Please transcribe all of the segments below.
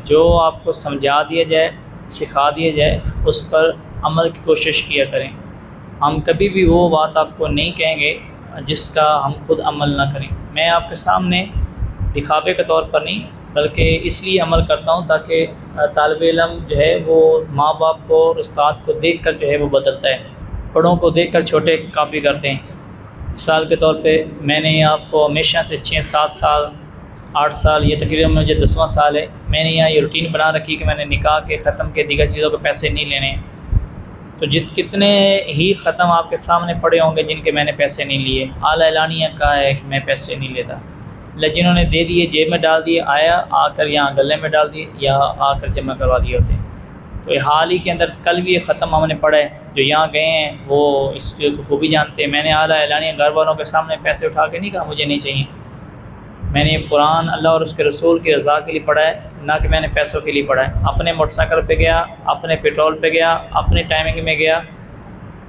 جو آپ کو سمجھا دیا جائے، سکھا دیا جائے، اس پر عمل کی کوشش کیا کریں۔ ہم کبھی بھی وہ بات آپ کو نہیں کہیں گے جس کا ہم خود عمل نہ کریں۔ میں آپ کے سامنے دکھاوے کے طور پر نہیں بلکہ اس لیے عمل کرتا ہوں تاکہ طالب علم جو ہے وہ ماں باپ کو اور استاد کو دیکھ کر جو ہے وہ بدلتا ہے، بڑوں کو دیکھ کر چھوٹے کاپی کرتے ہیں۔ مثال کے طور پہ میں نے آپ کو ہمیشہ سے 6-7 سال 8 سال، یہ تقریباً مجھے 10واں سال ہے، میں نے یہاں یہ روٹین بنا رکھی کہ میں نے نکاح کے ختم کے دیگر چیزوں کے پیسے نہیں لینے۔ تو کتنے ہی ختم آپ کے سامنے پڑے ہوں گے جن کے میں نے پیسے نہیں لیے۔ اعلیٰ اعلانیہ کہا ہے کہ میں پیسے نہیں لیتا، جنہوں نے دے دیے جیب میں ڈال دیے، آ کر یہاں گلے میں ڈال دیے یا آ کر جمع کروا دیے ہوتے ہیں۔ تو یہ حال ہی کے اندر کل بھی یہ ختم ہم نے پڑھا ہے، جو یہاں گئے ہیں وہ اس چیز کو خوبی جانتے ہیں۔ میں نے اعلیٰ اعلانیہ گھر والوں کے سامنے پیسے اٹھا کے نہیں کہا مجھے نہیں چاہیے۔ میں نے قرآن اللہ اور اس کے رسول کی رضا کے لیے پڑھا ہے، نہ کہ میں نے پیسوں کے لیے پڑھا ہے۔ اپنے موٹر سائیکل پہ گیا، اپنے پیٹرول پہ گیا، اپنی ٹائمنگ میں گیا،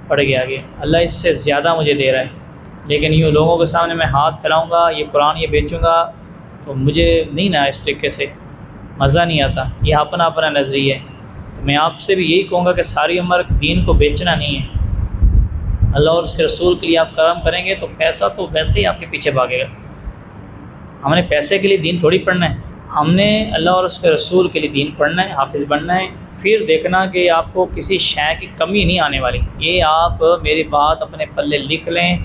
پڑھ کے آ گیا۔ اللہ اس سے زیادہ مجھے دے رہا ہے، لیکن یوں لوگوں کے سامنے میں ہاتھ پھیلاؤں گا، یہ قرآن یہ بیچوں گا تو مجھے نہیں نا اس طریقے سے مزہ نہیں آتا۔ یہ اپنا اپنا نظریہ ہے۔ تو میں آپ سے بھی یہی کہوں گا کہ ساری عمر دین کو بیچنا نہیں ہے۔ اللہ اور اس کے رسول کے لیے آپ کرم کریں گے تو پیسہ تو ویسے ہی آپ کے پیچھے بھاگے گا۔ ہم نے پیسے کے لیے دین تھوڑی پڑھنا ہے، ہم نے اللہ اور اس کے رسول کے لیے دین پڑھنا ہے، حافظ بننا ہے۔ پھر دیکھنا کہ آپ کو کسی شے کی کمی نہیں آنے والی۔ یہ آپ میری بات اپنے پلے لکھ لیں،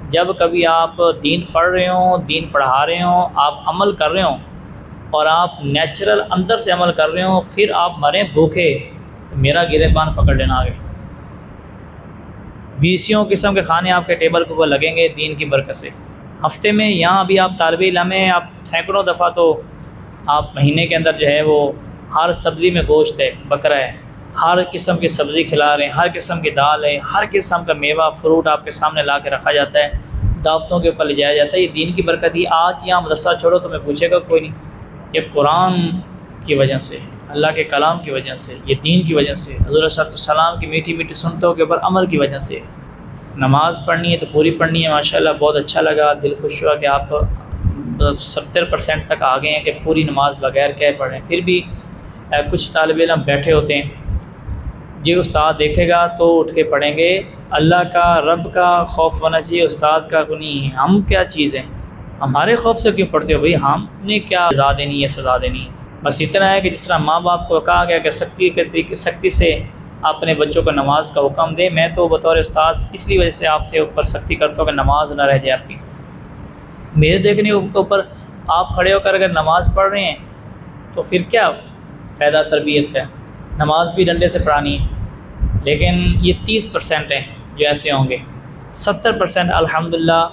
جب کبھی آپ دین پڑھ رہے ہوں، دین پڑھا رہے ہوں، آپ عمل کر رہے ہوں اور آپ نیچرل اندر سے عمل کر رہے ہوں، پھر آپ مریں بھوکے تو میرا گریبان پکڑ لینا آگے۔ 20 قسم کے کھانے آپ کے ٹیبل کے اوپر لگیں گے دین کی برکت سے۔ ہفتے میں یہاں ابھی آپ طالب علم ہیں، آپ سینکڑوں دفعہ تو آپ مہینے کے اندر جو ہے وہ ہر سبزی میں گوشت ہے، بکرا ہے، ہر قسم کی سبزی کھلا رہے ہیں، ہر قسم کی دال ہے، ہر قسم کا میوہ فروٹ آپ کے سامنے لا کے رکھا جاتا ہے، دعوتوں کے اوپر لے جایا جاتا ہے۔ یہ دین کی برکت ہی۔ آج یہاں مدرسہ چھوڑو تو میں پوچھے گا کوئی نہیں، یہ قرآن کی وجہ سے، اللہ کے کلام کی وجہ سے، یہ دین کی وجہ سے، حضور صلی اللہ علیہ وسلم کی میٹھی میٹھی سنتوں کے اوپر عمل کی وجہ سے۔ نماز پڑھنی ہے تو پوری پڑھنی ہے۔ ماشاءاللہ بہت اچھا لگا، دل خوش ہوا کہ آپ 70% تک آ گئے ہیں کہ پوری نماز بغیر کہے پڑھیں۔ پھر بھی کچھ طالب علم بیٹھے ہوتے ہیں، جی استاد دیکھے گا تو اٹھ کے پڑھیں گے۔ اللہ کا، رب کا خوف ہونا چاہیے، استاد کا نہیں۔ ہم کیا چیز ہیں؟ ہمارے خوف سے کیوں پڑھتے ہو بھائی؟ ہم نے کیا سزا دینی ہے؟ سزا دینی ہے بس اتنا ہے کہ جس طرح ماں باپ کو کہا گیا کہ سختی سے اپنے بچوں کو نماز کا حکم دے، میں تو بطور استاد اس لیے وجہ سے آپ سے اوپر سختی کرتا ہوں کہ نماز نہ رہ جائے آپ کی۔ میرے دیکھنے کے اوپر آپ کھڑے ہو کر اگر نماز پڑھ رہے ہیں تو پھر کیا فائدہ تربیت کا؟ نماز بھی ڈنڈے سے پڑھانی ہے، لیکن یہ 30% ہیں جو ایسے ہوں گے۔ 70% الحمدللہ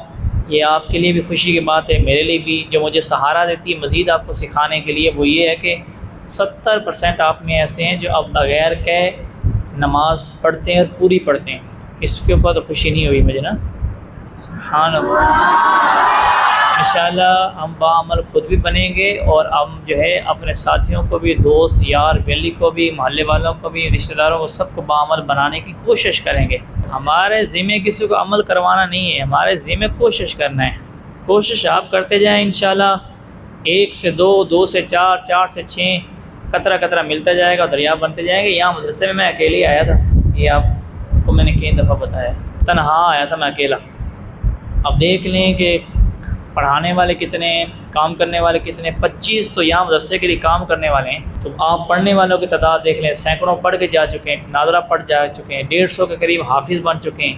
یہ آپ کے لیے بھی خوشی کی بات ہے، میرے لیے بھی، جو مجھے سہارا دیتی ہے مزید آپ کو سکھانے کے لیے، وہ یہ ہے کہ 70% آپ میں ایسے ہیں جو اب بغیر کہ نماز پڑھتے ہیں اور پوری پڑھتے ہیں۔ اس کے اوپر تو خوشی نہیں ہوئی مجھے نا، سبحان اللہ۔ انشاءاللہ ہم باعمل خود بھی بنیں گے اور ہم جو ہے اپنے ساتھیوں کو بھی، دوست یار بیلی کو بھی، محلے والوں کو بھی، رشتہ داروں کو، سب کو باعمل بنانے کی کوشش کریں گے۔ ہمارے ذمہ کسی کو عمل کروانا نہیں ہے، ہمارے ذمہ کوشش کرنا ہے۔ کوشش آپ کرتے جائیں، انشاءاللہ 1 سے 2، 2 سے 4، 4 سے 6، قطرہ قطرہ ملتا جائے گا، دریا بنتے جائیں گے۔ یہاں مدرسے میں اکیلے ہی آیا تھا، یہ آپ کو میں نے کئی دفعہ بتایا، تنہا آیا تھا میں اکیلا۔ اب دیکھ لیں کہ پڑھانے والے کتنے ہیں، کام کرنے والے کتنے، 25 تو یہاں مدرسے کے لیے کام کرنے والے ہیں۔ تو آپ پڑھنے والوں کی تعداد دیکھ لیں، سینکڑوں پڑھ کے جا چکے ہیں، ناظرہ پڑھ جا چکے ہیں، 150 کے قریب حافظ بن چکے ہیں،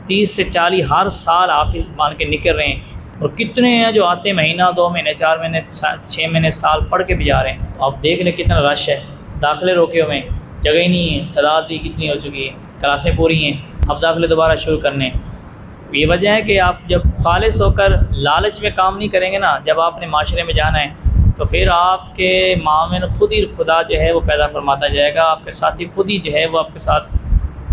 30 سے 40 ہر سال حافظ بن کے نکل رہے ہیں، اور کتنے ہیں جو آتے ہیں مہینہ، 2 مہینے، 4 مہینے، 6 مہینے، سال پڑھ کے بھی جا رہے ہیں۔ آپ دیکھ لیں کتنا رش ہے، داخلے روکے ہوئے ہیں، جگہ ہی نہیں ہے، تعداد بھی کتنی ہو چکی ہے، کلاسیں پوری ہیں، اب داخلے دوبارہ شروع کرنے ہیں۔ یہ وجہ ہے کہ آپ جب خالص ہو کر لالچ میں کام نہیں کریں گے نا، جب آپ نے معاشرے میں جانا ہے تو پھر آپ کے معامل خود ہی خدا جو ہے وہ پیدا فرماتا جائے گا، آپ کے ساتھی خود ہی جو ہے وہ آپ کے ساتھ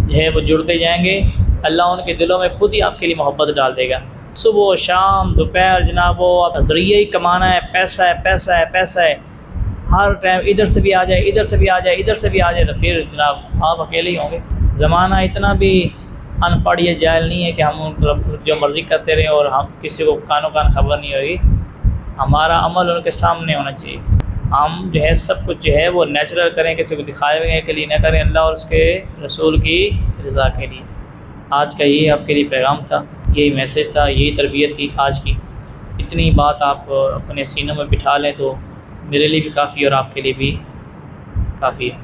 جو ہے وہ جڑتے جائیں گے، اللہ ان کے دلوں میں خود ہی آپ کے لیے محبت ڈال دے گا۔ صبح شام دوپہر جناب وہ ذریعہ ہی کمانا ہے، پیسہ ہے، پیسہ ہے، پیسہ ہے، ہر ٹائم ادھر سے بھی آ جائے، ادھر سے بھی آ جائے، ادھر سے بھی آ جائے، تو پھر جناب آپ اکیلے ہی ہوں گے۔ زمانہ اتنا بھی ان پڑھ یا جاہل نہیں ہے کہ ہم جو مرضی کرتے رہیں اور ہم کسی کو کانوں کان خبر نہیں ہوگی۔ ہمارا عمل ان کے سامنے ہونا چاہیے۔ ہم جو ہے سب کچھ جو ہے وہ نیچرل کریں، کسی کو دکھاوے کے لیے نہ کریں، اللہ اور اس کے رسول کی رضا کے لیے۔ آج کا یہی آپ کے لیے پیغام تھا، یہی میسیج تھا، یہی تربیت تھی آج کی۔ اتنی بات آپ اپنے سینوں میں بٹھا لیں تو میرے لیے بھی کافی اور آپ کے لیے بھی کافی ہے۔